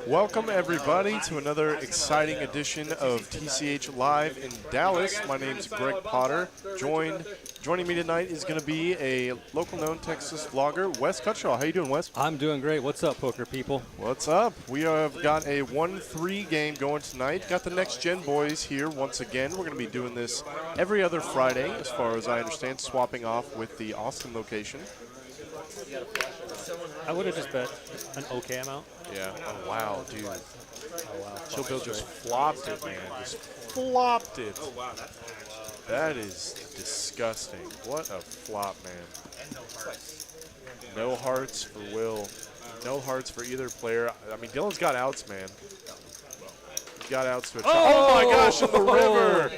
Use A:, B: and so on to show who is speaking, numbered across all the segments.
A: Welcome, everybody, to another exciting edition of TCH Live in Dallas. My name's Greg Potter. Joining me tonight is going to be a local-known Texas vlogger, Wes Cutshall. How you doing, Wes?
B: I'm doing great. What's up, poker people?
A: What's up? We have got a 1-3 game going tonight. Got the Next Gen boys here once again. We're going to be doing this every other Friday, as far as I understand, swapping off with the Austin location.
B: I would have just bet an okay amount.
A: Yeah. Oh, wow, dude.
B: Oh, wow.
A: Chill Bill just flopped it, man. Just flopped it. That is disgusting. What a flop, man. No hearts for Will. No hearts for either player. I mean, Dylan's got outs, man. He's got outs to a oh my gosh, in the river.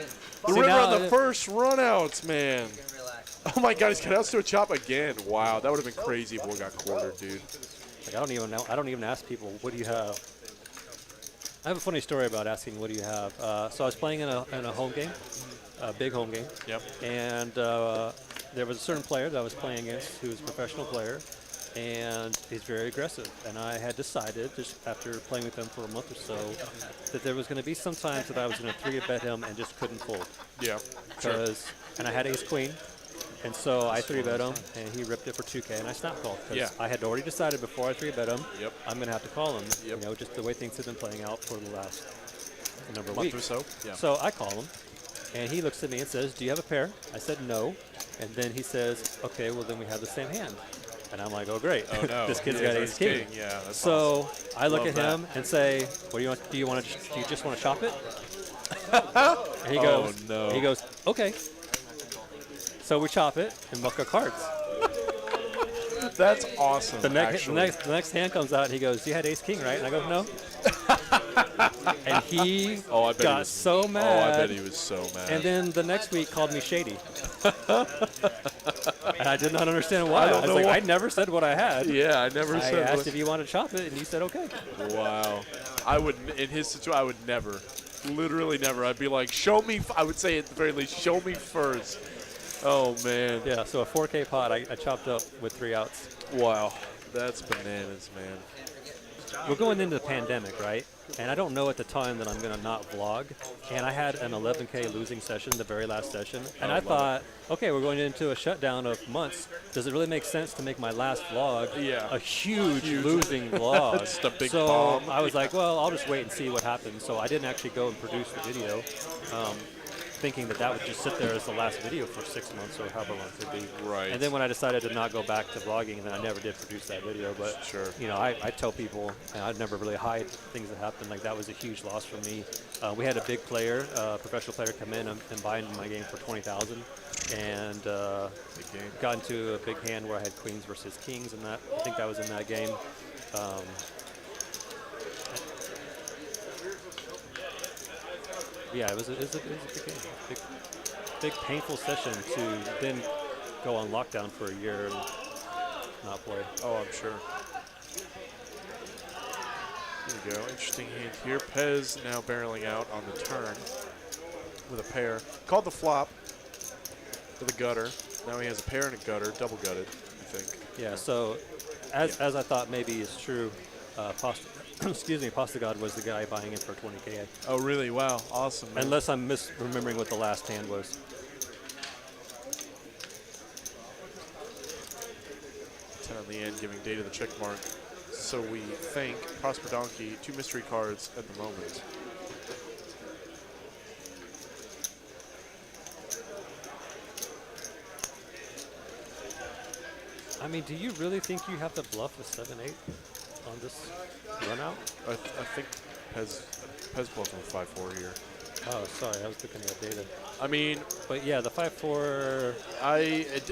A: The river on the first runouts, man. Oh my God, he's got outs to a chop again. Wow, that would have been crazy if Will got quartered, dude.
B: Like, I don't even know. I don't even ask people, what do you have? I have a funny story about asking, what do you have? So I was playing in a home game, a big home game.
A: Yep.
B: And there was a certain player that I was playing against who was a professional player, and he's very aggressive. And I had decided, just after playing with him for a month or so, that there was going to be some times that I was going to 3-bet him and just couldn't fold.
A: Yeah.
B: And I had ace-queen. And so I 3-bet him, and he ripped it for 2K, and I snap called. Because I had already decided before I 3-bet him, I'm going to have to call him. You know, just the way things have been playing out for the last number of weeks.
A: Month or so. Yeah.
B: So I call him, and he looks at me and says, "Do you have a pair?" I said, "No." And then he says, "Okay, well, then we have the same hand." And I'm like, "Oh, great.
A: Oh, no.
B: This kid's got ace king."
A: Yeah, that's
B: so
A: awesome.
B: I look at him and say, "What do you want? Do you just want to chop it?" And he goes,
A: "Oh, no."
B: He goes, "Okay." So we chop it and muck our cards.
A: That's awesome.
B: The next hand comes out and he goes, "You had ace king, right?" And I go, "No." And he got so mad.
A: Oh, I bet he was so mad.
B: And then the next week called me shady. And I did not understand why. I was like, I never said what I had.
A: Yeah, I never said.
B: I asked if you wanted to chop it, and you said okay.
A: Wow. I would, in his situation, I would never, literally never. I'd be like, show me. I would say at the very least, show me first. Oh, man.
B: Yeah, so a 4K pot I chopped up with 3 outs.
A: Wow. That's bananas, man.
B: We're going into the pandemic, right? And I don't know at the time that I'm going to not vlog. And I had an 11K losing session, the very last session. And I thought, okay, we're going into a shutdown of months. Does it really make sense to make my last vlog a huge losing vlog?
A: Just a big
B: so
A: bomb.
B: I was like, well, I'll just wait and see what happens. So I didn't actually go and produce the video. Thinking that would just sit there as the last video for 6 months or however long it could be.
A: Right.
B: And then when I decided to not go back to vlogging, and then I never did produce that video. But you know, I tell people, and I'd never really hide things that happened. Like that was a huge loss for me. We had a big player, professional player, come in and buy into my game for 20,000, and got into a big hand where I had queens versus kings, and I think that was in that game. Yeah, it was a big game. Big painful session to then go on lockdown for a year and not play.
A: Oh, I'm sure. Here we go. Interesting hand here. Pez now barreling out on the turn with a pair. Called the flop to the gutter. Now he has a pair and a gutter, double gutted, I think.
B: Yeah, so as I thought maybe is true, excuse me, Pasta God was the guy buying it for 20K.
A: Oh, really? Wow. Awesome, man.
B: Unless I'm misremembering what the last hand was.
A: 10 on the end, giving Data the check mark. So we think Prosper Donkey, 2 mystery cards at the moment.
B: I mean, do you really think you have to bluff a 7-8 on this run out?
A: I think Pez bluffing with 5-4 here.
B: Oh, sorry, I was looking at data.
A: I mean,
B: but yeah, the 5-4.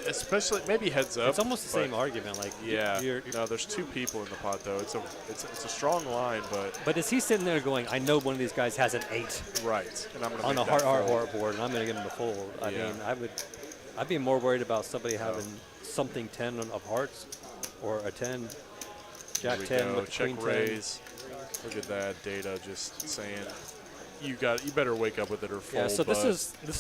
A: Especially maybe heads up.
B: It's almost the same argument. Like
A: no, there's 2 people in the pot though. It's a strong line, but.
B: But is he sitting there going, I know one of these guys has an 8.
A: Right, and I'm gonna
B: on
A: make
B: a heart board, and I'm gonna give him the fold. I
A: Yeah.
B: mean, I'd be more worried about somebody having something 10 of hearts, or a 10, Jack 10 with
A: check
B: Queen 10.
A: raise. Look at that Data just saying. You better wake up with it or fold.
B: Yeah, so this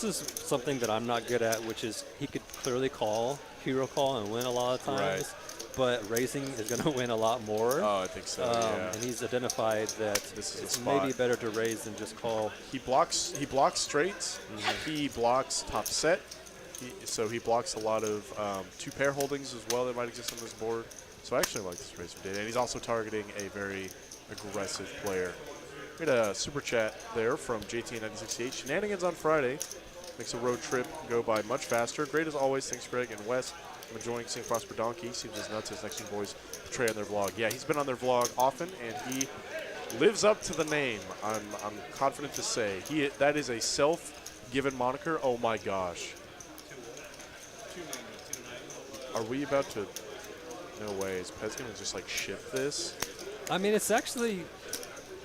B: is something that I'm not good at, which is he could clearly call, hero call, and win a lot of times. but raising is going to win a lot more.
A: Oh, I think so. Yeah.
B: And he's identified that
A: This is the
B: it's
A: spot.
B: maybe better to raise than just call.
A: He blocks straights. He blocks top set. So he blocks a lot of two pair holdings as well that might exist on this board. So I actually like this raise from Data. And he's also targeting a very aggressive player. We had a super chat there from JT9668. Shenanigans on Friday. Makes a road trip go by much faster. Great as always. Thanks, Greg and Wes. I'm enjoying seeing Prosper Donkey. Seems as nuts as Next Gen Boys portray on their vlog. Yeah, he's been on their vlog often, and he lives up to the name. I'm confident to say that is a self-given moniker. Oh my gosh. Are we about to? No way. Is Pez gonna just like ship this?
B: I mean, it's actually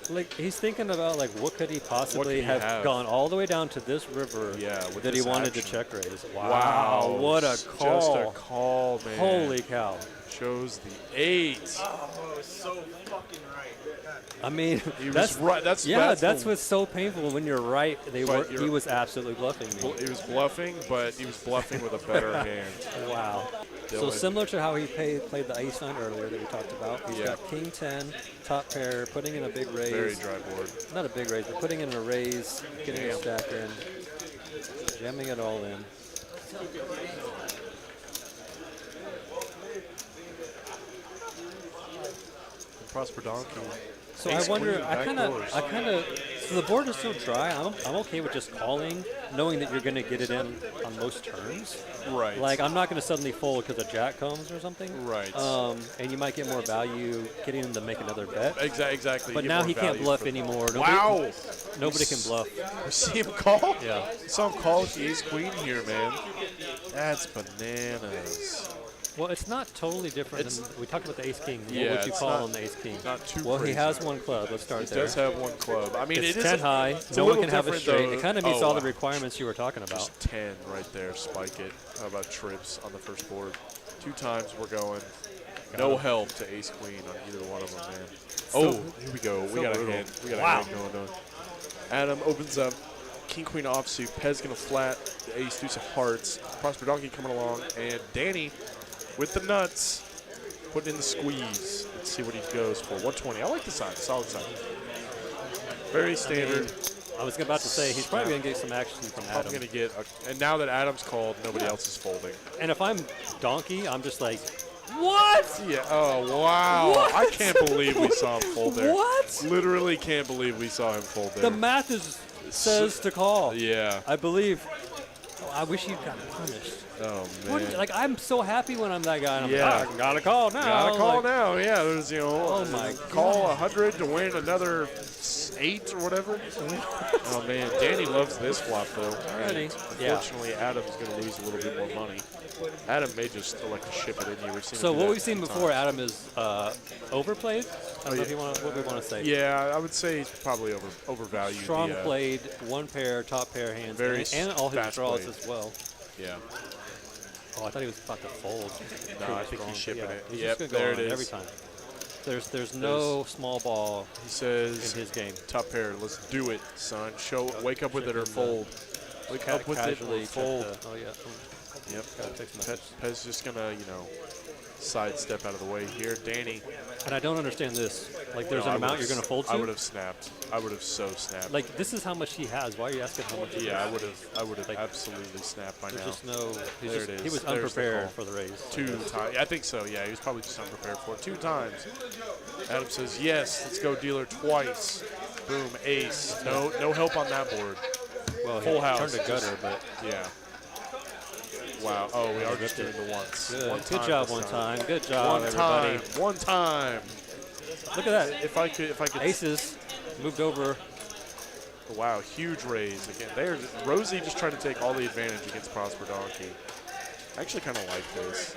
B: like he's thinking about like what could he possibly have gone all the way down to this river that he wanted to check raise. Wow, what a call!
A: Just a call, man.
B: Holy cow!
A: Shows the 8.
C: Oh, so fucking right.
B: I mean,
A: he
B: that's
A: was right.
B: That's what's so painful when you're right. He was absolutely bluffing me.
A: He was bluffing, but he was bluffing with a better hand.
B: Wow. So similar to how he played the ace 9 earlier that we talked about. He's got king 10, top pair, putting in a big raise.
A: Very dry board.
B: Not a big raise, but putting in a raise, getting a stack in, jamming it all in.
A: Prosper Donkey.
B: So I wonder, I kind of, so the board is so dry. I'm okay with just calling, knowing that you're going to get it in on most turns.
A: Right.
B: Like I'm not going to suddenly fold because a jack comes or something.
A: Right.
B: And you might get more value getting him to make another bet.
A: Exactly.
B: But now he can't bluff anymore. Nobody can bluff.
A: You see him call?
B: Yeah.
A: You saw him call with the ace queen here, man. That's bananas.
B: Well, it's not totally different than we talked about the ace king.
A: Yeah,
B: what would you call on the ace king?
A: Not too
B: well,
A: crazy.
B: He has one club. Let's start there.
A: He does have one club. I mean,
B: it's
A: it
B: 10 high. No one can have a straight. It kind of meets all the requirements you were talking about.
A: Just 10 right there. Spike it. How about trips on the first board? 2 times we're going. No help to ace queen on either one of them, man. Here we go. We got a hand. We got a hand going on. Adam opens up. King queen offsuit. Pez gonna flat. The ace deuce of hearts. Prosper Donkey coming along, and Danny with the nuts, putting in the squeeze. Let's see what he goes for. 120. I like the sign. Solid sign. Very standard.
B: I was about to say he's probably gonna get some action from Adam.
A: I'm gonna get, and now that Adam's called, nobody else is folding.
B: And if I'm Donkey, I'm just like, what?
A: Yeah. Oh wow.
B: What?
A: I can't believe we saw him fold there.
B: What?
A: Literally can't believe we saw him fold there.
B: The math says to call.
A: Yeah.
B: I believe. Oh, I wish you'd gotten punished.
A: Oh man.
B: Like I'm so happy when I'm that guy. And I'm like, I gotta call now.
A: Gotta call now. Yeah. There's
B: oh my
A: call 100 to win another 8 or whatever. Oh man, Danny loves this flop though.
B: Alrighty.
A: Unfortunately, Adam's gonna lose a little bit more money. Adam may just elect to ship it in.
B: So what we've seen before, Adam is overplayed. I don't know if you want what we want to say.
A: Yeah, I would say he's probably overvalued.
B: Strong played, one pair, top pair hands, and all his draws as well.
A: Yeah.
B: Oh, I thought he was about to fold.
A: No, I think he's shipping it.
B: He's just gonna go on every time. There's no small ball.
A: He says
B: in his game.
A: Top pair, let's do it, son. Wake up with it or fold. Wake up with it or fold.
B: Oh yeah.
A: Yep. Pez just gonna, sidestep out of the way here. Danny.
B: And I don't understand this. Like, there's an amount you're gonna fold to.
A: I would have snapped. I would have so snapped.
B: Like, this is how much he has. Why are you asking how much he has?
A: I would have absolutely snapped by now.
B: There's just no.
A: There it is.
B: He was unprepared for the raise.
A: 2 times. I think so. Yeah, he was probably just unprepared for it. 2 times. Adam says yes. Let's go dealer twice. Boom. Ace. No help on that board.
B: Well,
A: full house.
B: Turned a gutter, but
A: yeah. Wow. Oh, we are just doing the once.
B: Good job one time. Good job, everybody.
A: One time.
B: Look at that.
A: If I could.
B: Aces moved over.
A: Wow, huge raise again. Rosie just trying to take all the advantage against Prosper Donkey. I actually kind of like this,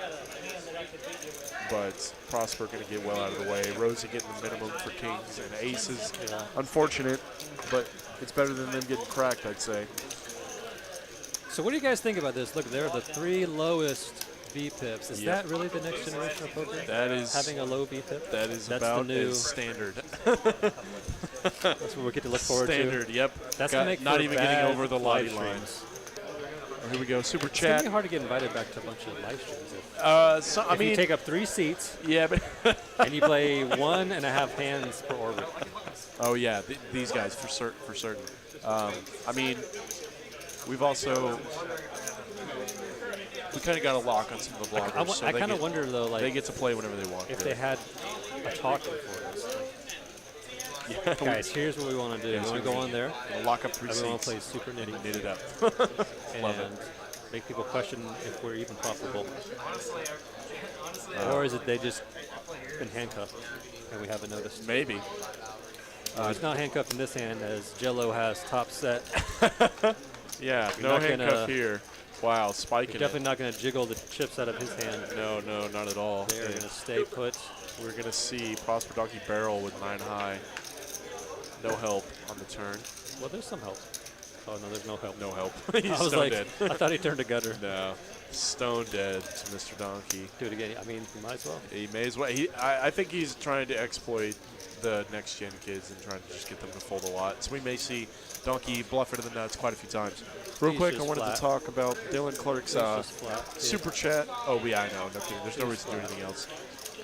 A: but Prosper going to get well out of the way. Rosie getting the minimum for kings and aces.
B: Yeah.
A: Unfortunate, but it's better than them getting cracked, I'd say.
B: So what do you guys think about this? Look, they're the 3 lowest V-pips. Is that really the next generation of poker?
A: That is
B: having a low V-pip.
A: That's
B: about
A: the new standard.
B: That's what we get to look forward to.
A: Standard. Yep.
B: That's gonna make
A: not even getting over the lottie
B: live
A: lines. here we go. Super
B: It's gonna
A: chat.
B: be hard to get invited back to a bunch of live streams.
A: I
B: If
A: mean,
B: you take up 3 seats
A: yeah, but
B: and you play 1.5 hands per orbit.
A: oh yeah, these guys for certain. I mean, we've also we kind of got a lock on some of the bloggers. So
B: I kind of wonder though, like
A: they get to play whenever they want.
B: if
A: really.
B: they had a talk before this.
A: Yeah,
B: Guys, here's what we want to do.
A: Yeah,
B: We want to go on there.
A: we'll lock up 3
B: Everyone
A: seats.
B: plays Super Nitty
A: Knit it up. Love it.
B: and make people question if we're even profitable. Or is it they just been handcuffed and we haven't noticed?
A: Maybe.
B: He's not handcuffed in this hand as Jello has top set.
A: Yeah,
B: You're
A: no
B: not gonna-
A: handcuff here. Wow, spiking
B: You're definitely not going to jiggle the chips out of his hand.
A: No, not at all.
B: They're going to stay put.
A: We're going to see Prosper Donkey barrel with 9 high. No help on the turn.
B: Well, there's some help. Oh, no, there's no help.
A: No help.
B: I
A: He's
B: was
A: stone
B: like,
A: dead.
B: I thought he turned a gutter.
A: No. Stone dead to Mr. Donkey.
B: Do it again. I mean, you might as well.
A: He may as well. I think he's trying to exploit the next-gen kids and trying to just get them to fold a lot. So we may see Donkey bluff into the nuts quite a few times. Real
B: He's
A: quick, I
B: just
A: wanted
B: flat.
A: to talk about Dylan Clark's
B: It's just flat.
A: super chat. Oh, yeah, I know. No kidding. There's no reason to do anything else.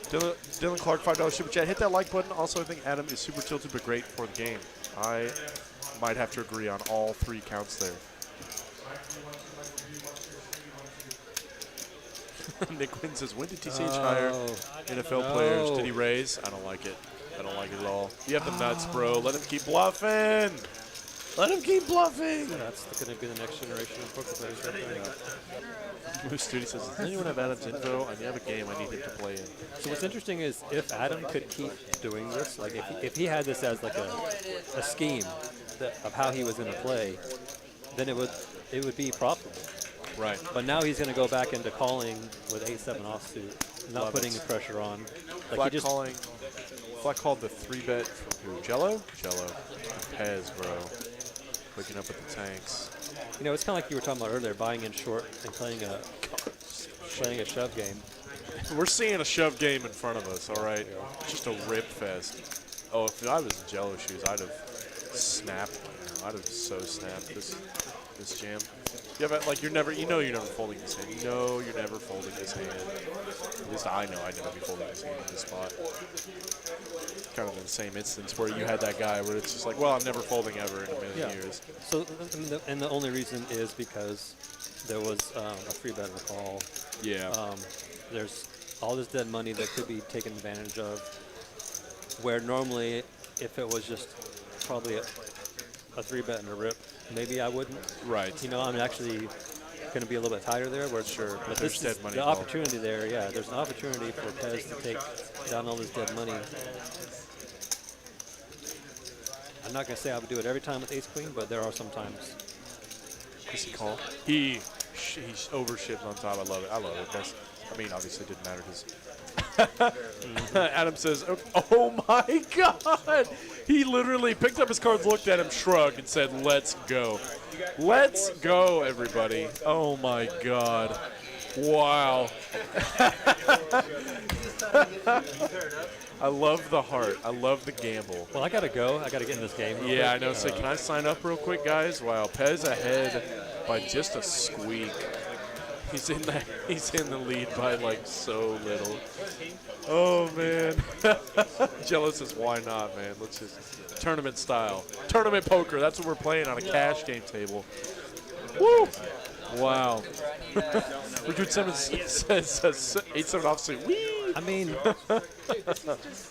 A: Dylan Clark, $5 super chat. Hit that like button. Also, I think Adam is super tilted but great for the game. I might have to agree on all 3 counts there. Nick Quinn says, when did TCH hire NFL players? Did he raise? I don't like it. I don't like it at all. You have the nuts, bro. Let him keep bluffing. Let him keep bluffing.
B: That's going to be the next generation of poker players right there.
A: Moose Studio says, does anyone have Adam's info? I have a game I need him to play in.
B: So what's interesting is if Adam could keep doing this, like if he had this as like a scheme of how he was going to play, then it would be profitable.
A: Right.
B: But now he's going to go back into calling with 8-7 offsuit, not putting the pressure on. Like
A: Flat calling. Flat called the 3-bet from who? Jello? Jello. Pez, bro. Waking up with the tanks.
B: You know, it's kind of like you were talking about earlier, buying in short and playing a shove game.
A: We're seeing a shove game in front of us, all right? Just a rip fest. Oh, if I was in Jello shoes, I'd have snapped. I'd have so snapped this jam. Yeah, but like you're never folding this hand. You know you're never folding this hand. At least I know I'd never be folding this hand in this spot. Kind of in the same instance where you had that guy where it's just like, well, I'm never folding ever in a million years.
B: So, and the only reason is because there was a free bet in the call.
A: Yeah.
B: There's all this dead money that could be taken advantage of, where normally if it was just probably a 3-bet and a rip, maybe I wouldn't.
A: Right.
B: You know, I'm actually going to be a little bit tighter there. Where
A: Sure.
B: But
A: There's
B: this
A: dead
B: is
A: money
B: the
A: involved.
B: opportunity there. Yeah, there's an opportunity for Pez to take down all this dead money. I'm not going to say I would do it every time with Ace-Queen, but there are some times.
A: Does he call? He overships on top. I love it. I love it. I mean, obviously it didn't matter because Adam says, oh my God. He literally picked up his cards, looked at him, shrugged, and said, let's go. Let's go, everybody. Oh my God. Wow. I love the heart. I love the gamble.
B: Well, I got to go. I got to get in this game.
A: Yeah, I know. So can I sign up real quick, guys? Wow, Pez ahead by just a squeak. He's in the lead by like so little. Oh man. Jello says, why not, man? Let's just tournament style. Tournament poker. That's what we're playing on a cash game table. Woo! Wow. Richard Simmons says 8-7 offsuit. Whee!
B: I mean,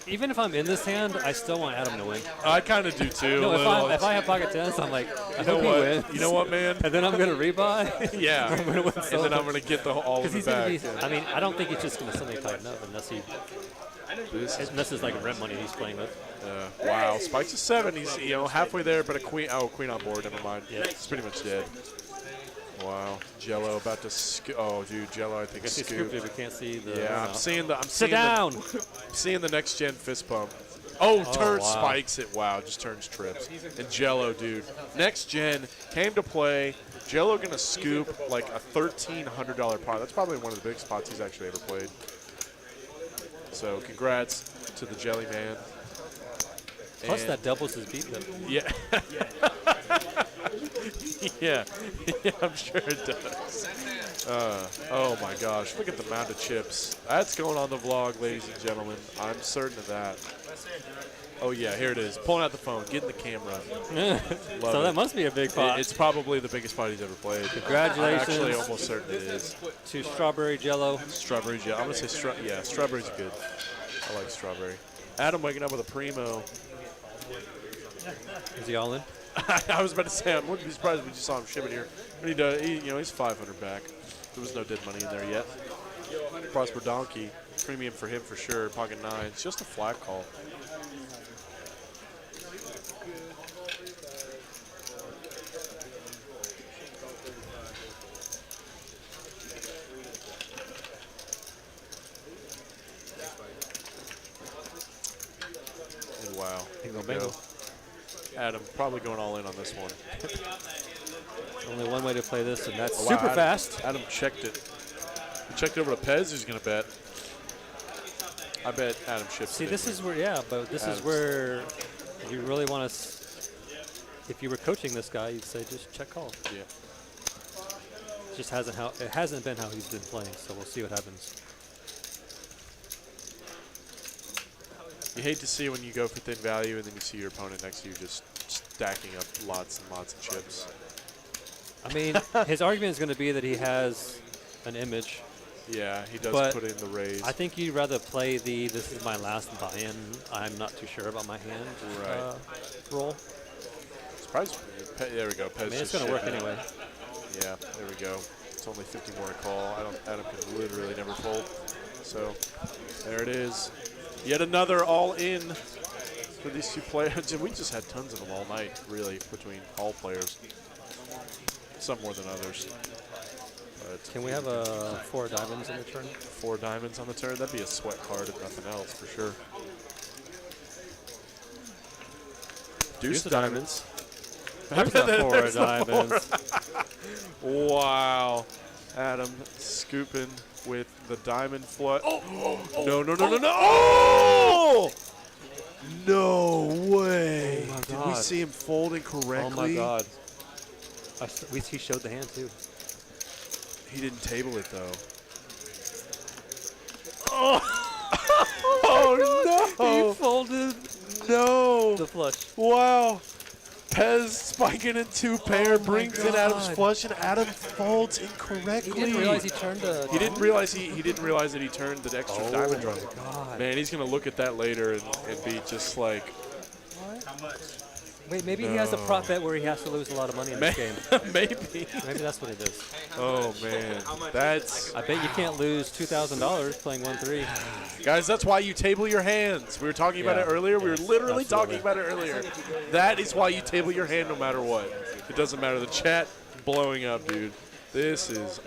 B: even if I'm in this hand, I still want Adam to win.
A: I kind of do too.
B: No, if I have pocket tens, I'm like, I
A: you know
B: hope he
A: what?
B: wins.
A: You know what, man?
B: And then I'm going to rebuy.
A: Yeah.
B: I'm gonna win
A: And then I'm going to get all of it back.
B: I mean, I don't think he's just going to suddenly tighten up unless it's like rent money he's playing with.
A: Wow, Spike's a 7. He's halfway there, but a queen. Oh, queen on board. Never mind.
B: Yeah.
A: It's pretty much dead. Wow, Jello about to scoop. Oh, dude, Jello, I think
B: I guess he
A: scooped.
B: scooped it. We can't see the.
A: Yeah, I'm seeing the.
B: Sit down.
A: Seeing the next gen fist pump. Oh, turns
B: wow.
A: spikes it. Wow, just turns trips. And Jello, dude, next gen came to play. Jello gonna scoop like a $1,300 pot. That's probably one of the biggest pots he's actually ever played. So congrats to the Jelly Man.
B: Plus that doubles his beat though.
A: Yeah. Yeah, yeah, I'm sure it does. Oh my gosh, look at the amount of chips. That's going on the vlog, ladies and gentlemen. I'm certain of that. Oh yeah, here it is. Pulling out the phone, getting the camera.
B: So that must be a big pot.
A: It's probably the biggest pot he's ever played.
B: Congratulations.
A: I'm actually almost certain it is.
B: To Strawberry Jello.
A: Strawberry Jello. I'm going to say, yeah, strawberry's good. I like strawberry. Adam waking up with a primo.
B: Is he all in?
A: I was about to say, I wouldn't be surprised if we just saw him shipping here. But he does, he's 500 back. There was no dead money in there yet. Prosper Donkey, premium for him for sure. Pocket 9. It's just a flat call. And wow.
B: Bingo, bingo.
A: Adam probably going all in on this one.
B: Only one way to play this, and that's
A: Oh, wow,
B: super
A: Adam,
B: fast.
A: Adam checked it. He checked over to Pez. He's going to bet. I bet Adam ships.
B: See,
A: it
B: this
A: in.
B: is where, yeah, but this
A: Adam's.
B: is where you really want to. If you were coaching this guy, you'd say just check call.
A: Yeah.
B: Just it hasn't been how he's been playing, so we'll see what happens.
A: You hate to see when you go for thin value and then you see your opponent next to you just stacking up lots and lots of chips.
B: I mean, his argument is going to be that he has an image.
A: Yeah, he does
B: But
A: put in the raise.
B: I think you'd rather play this is my last buy-in. I'm not too sure about my hand roll.
A: Surprise. There we go. Pez
B: I mean, it's
A: just
B: going to work
A: shipped it.
B: anyway.
A: Yeah, there we go. It's only 50 more to call. Adam can literally never fold. So there it is. Yet another all-in for these two players. We just had tons of them all night, really, between all players. Some more than others. But
B: Can we have 4 diamonds in the turn?
A: 4 diamonds on the turn? That'd be a sweat card if nothing else, for sure. Deuce diamonds.
B: There's the 4 diamonds.
A: Wow. Adam scooping with the diamond flush. No. Oh! No way.
B: Oh my
A: Did we
B: God.
A: see him fold incorrectly?
B: Oh my God. He showed the hand too.
A: He didn't table it though. Oh no!
B: He folded
A: No!
B: the flush.
A: Wow. Pez spiking in 2 pair,
B: Oh my
A: brings in Adam's
B: God.
A: flush, and Adam folds incorrectly.
B: He didn't realize he turned the.
A: He didn't realize he didn't realize that he turned the extra diamond draw.
B: God.
A: Man, he's gonna look at that later and be just like,
B: Wait, maybe he has a prop bet where he has to lose a lot of money in this game.
A: maybe.
B: Maybe that's what it is.
A: Oh man, that's
B: I bet you can't lose $2,000 playing 1-3.
A: guys. That's why you table your hands. We were talking about it
B: Yeah.
A: earlier. We were literally
B: Absolutely.
A: talking about it earlier. That is why you table your hand no matter what. It doesn't matter. The chat blowing up, dude. This is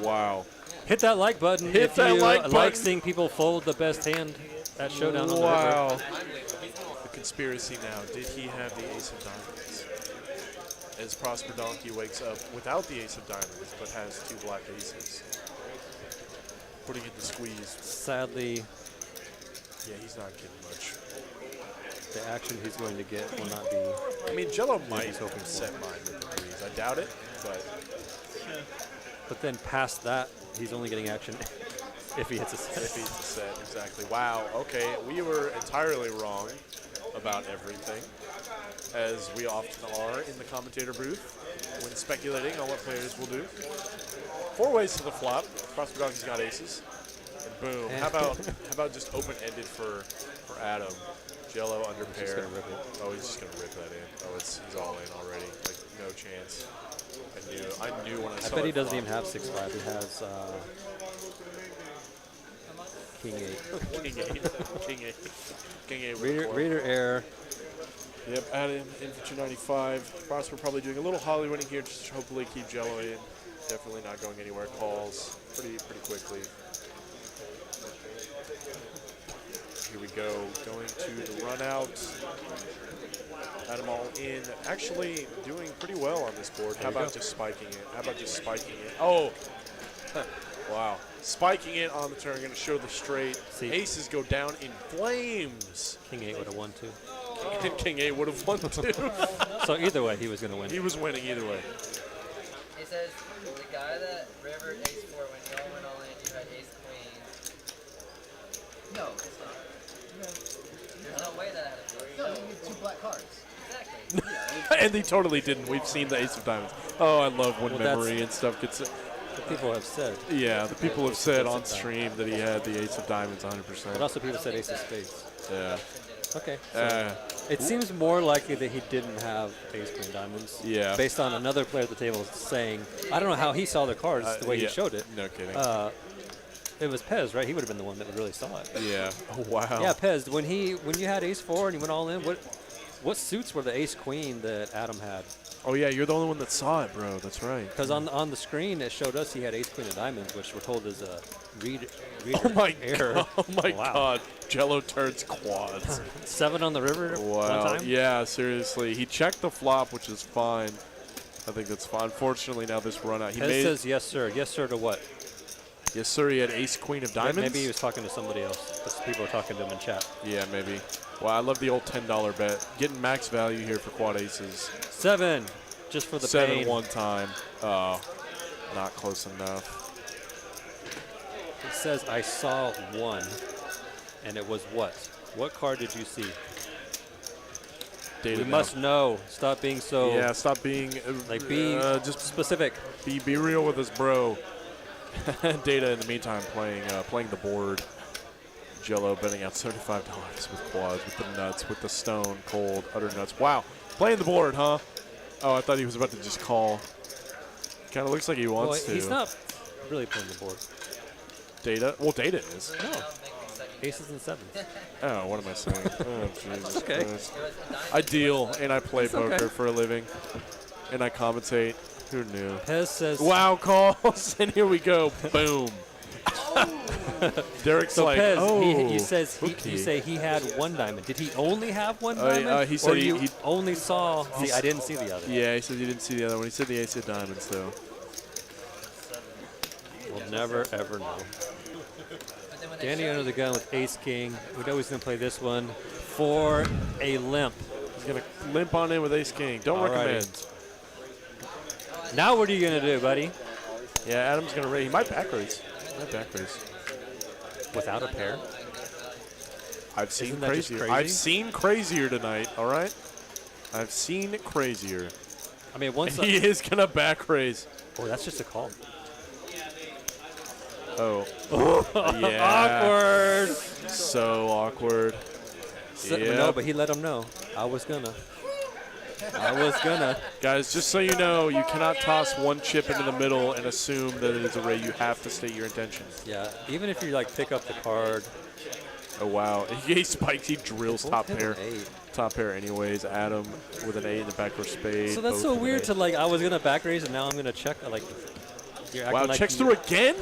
A: wow.
B: Hit that like button
A: Hit
B: if
A: that
B: you
A: like
B: like
A: button.
B: seeing people fold the best hand at Showdown on the river.
A: Wow. The conspiracy now. Did he have the ace of diamonds? As Prosper Donkey wakes up without the ace of diamonds, but has 2 black aces. Putting in the squeeze.
B: Sadly,
A: Yeah, he's not getting much.
B: the action he's going to get will not be.
A: I mean, Jello might
B: he's hoping for.
A: set mine with the threes. I doubt it, but
B: But then past that, he's only getting action if he hits a
A: if
B: set.
A: he's the set, exactly. Wow, okay, we were entirely wrong about everything, as we often are in the commentator booth when speculating on what players will do. 4 ways to the flop. Prosper Donkey's got aces. And boom. How about just open-ended for Adam? Jello under pair.
B: gonna rip it.
A: Oh, he's just gonna rip that in. Oh, he's all in already. Like no chance. I knew when I saw
B: I bet he
A: it
B: doesn't
A: flop.
B: even have 6-5. He has King 8.
A: King 8. King 8. King 8 with a
B: Reader,
A: club.
B: reader error.
A: Yep, Adam in for 295. Prosper probably doing a little Hollywoodding here, just to hopefully keep Jello in. Definitely not going anywhere. Calls pretty quickly. Here we go, going to the run out. Adam all in. Actually doing pretty well on this board. How about just spiking it? Oh, wow. Spiking it on the turn, going to show the straight.
B: See.
A: Aces go down in flames.
B: King 8 with a 1-2.
A: And King 8 would have won too.
B: So either way, he was going to win.
A: He was winning either way.
D: He says the guy that river ace 4 when y'all went all in, you had ace queen.
E: No, it's not.
D: There's no way that happened.
E: No, you get 2 black cards.
D: Exactly.
A: And he totally didn't. We've seen the Ace of Diamonds. Oh, I love when
B: Well,
A: memory and stuff gets.
B: The people have said.
A: Yeah, the people have said on stream that he had the Ace of Diamonds 100%.
B: But also people said ace of spades.
A: Yeah.
B: Okay. So it seems more likely that he didn't have ace queen diamonds.
A: Yeah.
B: Based on another player at the table saying, I don't know how he saw the cards the way he showed it.
A: No kidding.
B: It was Pez, right? He would have been the one that really saw it.
A: Yeah. Oh, wow.
B: Yeah, Pez. When you had ace 4 and you went all in, what suits were the ace queen that Adam had?
A: Oh, yeah, you're the only one that saw it, bro. That's right.
B: Because on the screen it showed us he had ace queen of diamonds, which we're told is a reader
A: Oh, my
B: error.
A: God. Oh, my
B: Wow.
A: God. Jello turns quads.
B: 7 on the river
A: Wow.
B: one time?
A: Yeah, seriously. He checked the flop, which is fine. I think that's fine. Unfortunately, now this run out. He
B: Pez says yes, sir. Yes, sir to what?
A: Yes, sir. He had ace queen of diamonds.
B: Maybe he was talking to somebody else. Because people were talking to him in chat.
A: Yeah, maybe. Wow, I love the old $10 bet. Getting max value here for quad aces.
B: 7, just for the
A: 7
B: pain.
A: one time. Oh, not close enough.
B: It says I saw 1, and it was what? What card did you see?
A: Data
B: We
A: now.
B: must know. Stop being so.
A: Yeah, stop being
B: be
A: just
B: specific.
A: be real with us, bro. Data in the meantime playing the board. Jello betting out $75 with quads, with the nuts, with the stone cold utter nuts. Wow, playing the board, huh? Oh, I thought he was about to just call. Kind of looks like he wants to.
B: He's not really playing the board.
A: Data? Well, Data is.
B: No. Aces and 7s.
A: Oh, what am I saying? Oh, Jesus
B: okay.
A: Christ. I deal and I play poker
B: okay.
A: for a living, and I commentate. Who knew?
B: Pez says.
A: Wow calls, and here we go. Boom. Derek's
B: So
A: like,
B: Pez,
A: oh,
B: you say he had 1 diamond. Did he only have 1
A: Oh,
B: diamond?
A: he said
B: or
A: he-
B: you
A: he-
B: only saw? See, I didn't see the other.
A: Yeah, he said he didn't see the other one. He said the ace of diamonds, though.
B: We'll never ever know. Danny under the gun with ace king. We know he's gonna play this one for a limp.
A: He's going to limp on in with ace king. Don't
B: Alrighty.
A: recommend.
B: Now what are you gonna do, buddy?
A: Yeah, Adam's going to raise. He might back raise.
B: Without a pair?
A: I've seen
B: Isn't that just
A: crazier.
B: crazy?
A: I've seen crazier tonight, all right? I've seen crazier.
B: I mean, once.
A: He is going to back raise.
B: Oh, that's just a call.
A: Oh. Yeah.
B: Awkward.
A: So awkward.
B: No, but he let him know. I was gonna.
A: Guys, just so you know, you cannot toss one chip into the middle and assume that it is a ray. You have to state your intentions.
B: Yeah, even if you like pick up the card.
A: Oh, wow. He spiked. He drills top
B: Both
A: pair.
B: hit an 8.
A: Top pair anyways. Adam with an 8 in the back row spade.
B: So that's
A: both
B: so
A: with an
B: weird
A: 8.
B: to like. I was gonna back raise and now I'm gonna check. Like, you're acting
A: Wow,
B: like
A: checks
B: you-
A: through again?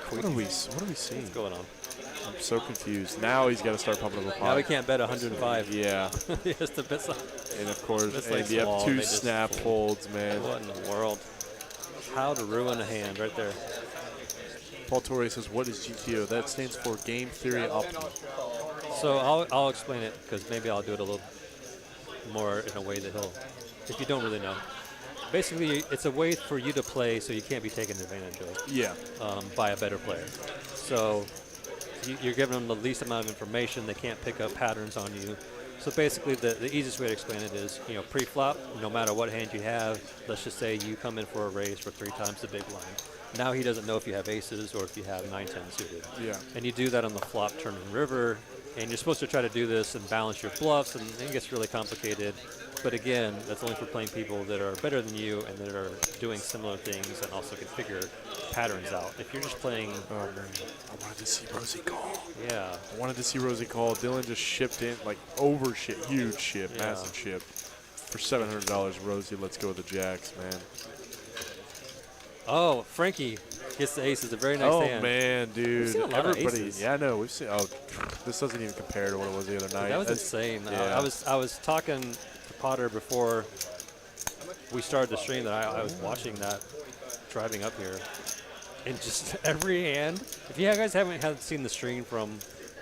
A: What are we seeing?
B: What's going on?
A: I'm so confused. Now he's got to start pumping up the pot.
B: Now we can't bet 105.
A: Yeah.
B: He has to bet some.
A: And of course,
B: That's like
A: and you have
B: small,
A: 2
B: they just
A: snap
B: fold.
A: folds, man.
B: What in the world? How to ruin a hand, right there.
A: Paul Torre says, what is GTO? That stands for Game Theory Optimal.
B: So I'll explain it because maybe I'll do it a little more in a way that he'll. If you don't really know, basically it's a way for you to play so you can't be taken advantage of.
A: Yeah.
B: By a better player. So you're giving them the least amount of information. They can't pick up patterns on you. So basically, the easiest way to explain it is, pre-flop, no matter what hand you have, let's just say you come in for a raise for 3 times the big blind. Now he doesn't know if you have aces or if you have 9-10 suited.
A: Yeah.
B: And you do that on the flop, turn, and river, and you're supposed to try to do this and balance your bluffs, and it gets really complicated. But again, that's only for playing people that are better than you and that are doing similar things and also can figure patterns out. If you're just playing...
A: Oh, man. I wanted to see Rosie call.
B: Yeah.
A: I wanted to see Rosie call. Dylan just shipped in, like, over ship, huge ship,
B: Yeah.
A: massive ship. For $700, Rosie, let's go with the jacks, man.
B: Oh, Frankie gets the aces. A very nice hand.
A: Oh, man, dude.
B: seen a lot of
A: Everybody,
B: aces.
A: yeah, I know. We've seen, this doesn't even compare to what it was the other night.
B: That was
A: That's-
B: insane.
A: yeah.
B: I was talking to Potter before we started the stream that I was watching that driving up here. And just every hand, if you guys haven't seen the stream from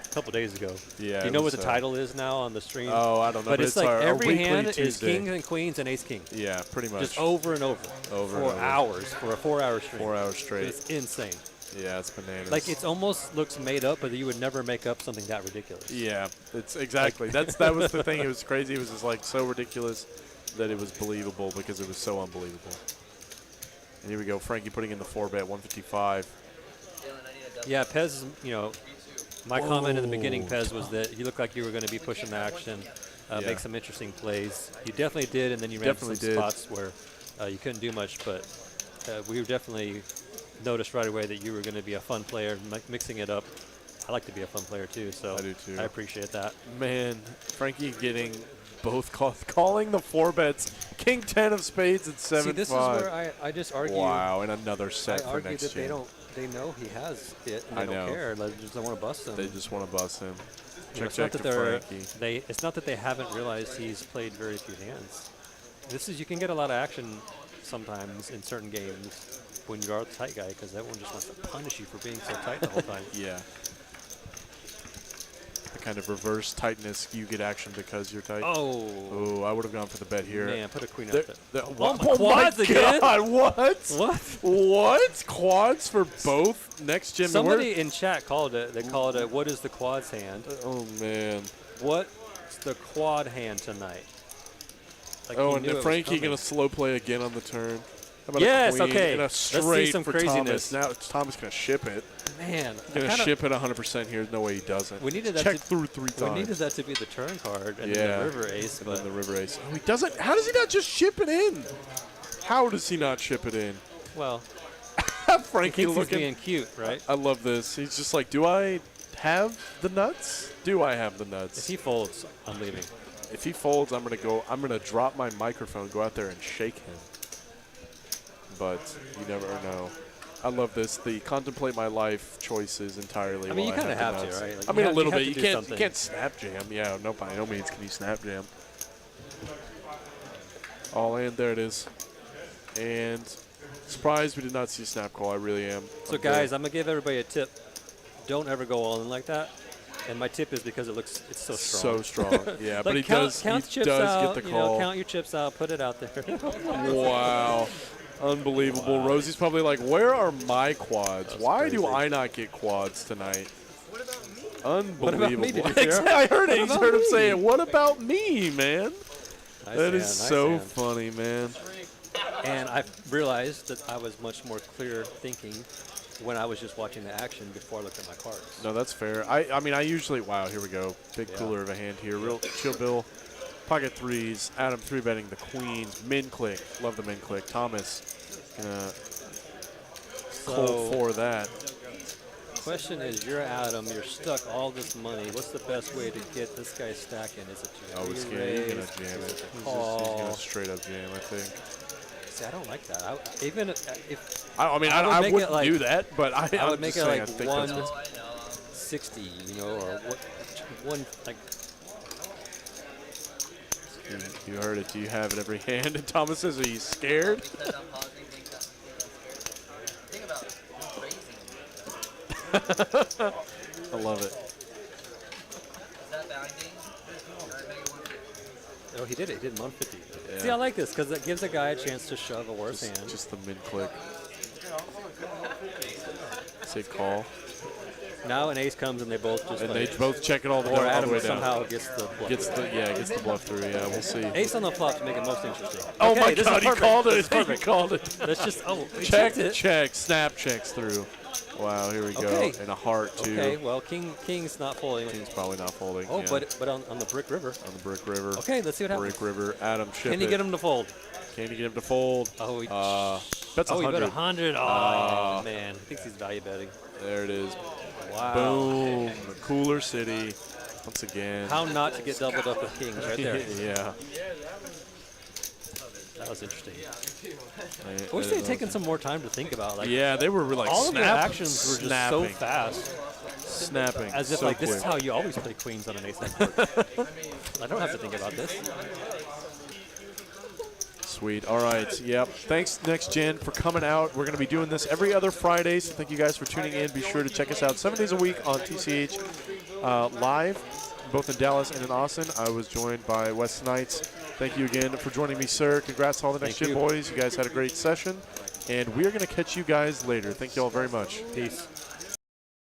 B: a couple days ago.
A: Yeah.
B: Do you know what the title is now on the stream?
A: Oh, I don't know.
B: But it's like
A: our
B: every
A: weekly
B: hand is
A: Tuesday.
B: kings and queens and ace king.
A: Yeah, pretty much.
B: Just over and over.
A: Over
B: for
A: and over.
B: hours, for a 4-hour stream.
A: 4 hours straight.
B: It's insane.
A: Yeah, it's bananas.
B: Like it almost looks made up, but you would never make up something that ridiculous.
A: Yeah, it's exactly. That was the thing. It was crazy. It was just like so ridiculous that it was believable because it was so unbelievable. And here we go. Frankie putting in the 4-bet, 155.
B: Yeah, Pez, my comment in the beginning, Pez, was that you looked like you were going to be pushing the action, make some interesting plays. You definitely did, and then you ran some spots where you couldn't do much, but we definitely noticed right away that you were going to be a fun player, mixing it up. I like to be a fun player too, so
A: I do too.
B: I appreciate that.
A: Man, Frankie getting both calling the 4-bets, King 10 of spades at 7-5.
B: See, this is where I just argue.
A: Wow, and another set for
B: argue
A: next
B: that
A: gen.
B: they know he has it, and they don't care. They just don't want to bust him.
A: They just want to bust him.
B: Check
A: to Frankie.
B: It's not that they haven't realized he's played very few hands. You can get a lot of action sometimes in certain games when you are the tight guy, because everyone just wants to punish you for being so tight the whole time.
A: Yeah. The kind of reverse tightness, you get action because you're tight. Oh, I would have gone for the bet here.
B: Man, put a queen out there.
A: Oh,
B: quads
A: my
B: again?
A: God, what?
B: What?
A: What? Quads for both next gen?
B: Somebody in chat called it. They called it, what is the quads hand?
A: Oh, man.
B: What's the quad hand tonight? Like
A: and then Frankie going to slow play again on the turn. How about
B: yes,
A: a queen
B: okay.
A: and a
B: Let's
A: straight
B: see some
A: for
B: craziness.
A: Thomas. Now Thomas going to ship it.
B: Man.
A: Going to ship it 100% here. No way he doesn't.
B: We needed that
A: Check through 3 times.
B: We needed that to be the turn card and then the river ace.
A: And then the river ace. Oh, he doesn't. How does he not just ship it in? How does he not ship it in?
B: Well,
A: Frankie
B: looking being cute, right?
A: I love this. He's just like, do I have the nuts? Do I have the nuts?
B: If he folds, I'm leaving.
A: If he folds, I'm gonna drop my microphone, go out there and shake him. But you never know. I love this. The contemplate my life choices entirely.
B: I mean, you kind of have
A: nuts.
B: to, right? Like
A: I mean, a little bit.
B: You
A: can't snap jam. Yeah, no, by no means can you snap jam. All in, there it is. And surprised we did not see a snap call. I really am.
B: So guys, I'm gonna give everybody a tip. Don't ever go all in like that. And my tip is because it's so strong.
A: So strong, yeah.
B: Like
A: but he
B: count
A: does
B: chips out,
A: get the call.
B: Count your chips out, put it out there.
A: Wow. Unbelievable. Wow. Rosie's probably like, where are my quads? Why do I not get quads tonight?
C: What about me?
A: Unbelievable.
B: What about me, did you hear?
A: I heard it. He's heard him say it. What about me, man? That is so funny, man.
B: And I realized that I was much more clear thinking when I was just watching the action before I looked at my cards.
A: No, that's fair. I mean, I usually, wow, here we go. Big cooler of a hand here. Real chill Bill. Pocket threes. Adam 3-betting the queens. Min click. Love the min click. Thomas gonna cold for that.
B: Question is, you're Adam. You're stuck all this money. What's the best way to get this guy stacking? Is it to
A: He's gonna jam it. He's gonna straight up jam, I think.
B: See, I don't like that. If
A: I mean, I wouldn't do that, but I
B: would make it like
D: 160,
B: or one like.
A: You heard it. Do you have it every hand? And Thomas says, "Are you scared?"
D: Because I'm pausing, think about it. I'm crazy.
A: I love it.
D: Is that binding? Or make it 150?
B: Oh, he did it. He did 150.
A: Yeah.
B: See, I like this because it gives a guy a chance to shove a worse hand.
A: Just the mid click. Say call.
B: Now an ace comes and they both just.
A: And they both check it all the way down.
B: Adam somehow gets the bluff.
A: Gets the bluff through. Yeah, we'll see.
B: Ace on the flop to make it most interesting.
A: Oh
B: okay,
A: my God, he called it.
B: He
A: called it.
B: Let's just
A: check. Snap checks through. Wow, here we go. And a heart too.
B: Okay, well, King's not folding.
A: King's probably not folding.
B: Oh,
A: yeah.
B: but on the brick river.
A: On the brick river.
B: Okay, let's see what happens.
A: Brick river. Adam ship
B: Can you get him to fold?
A: Can you get him to fold?
B: Oh,
A: that's 100.
B: He bet 100. Oh, man. He thinks he's value betting.
A: There it is.
B: Wow.
A: Boom. Cooler City. Once again.
B: How not to get doubled up with Kings right there.
A: Yeah.
B: That was interesting. I wish they had taken some more time to think about. Like,
A: yeah, they were like
B: all of their actions were just so fast.
A: Snapping.
B: As if
A: so
B: like
A: quick.
B: this is how you always play queens on an ace board. I don't have to think about this.
A: Sweet. All right. Yep. Thanks, Next Gen, for coming out. We're going to be doing this every other Friday, so thank you guys for tuning in. Be sure to check us out 7 days a week on TCH. live, both in Dallas and in Austin. I was joined by Wes Knights. Thank you again for joining me, sir. Congrats to all the Next Gen boys. You guys had a great session, and we are going to catch you guys later. Thank you all very much.
B: Peace.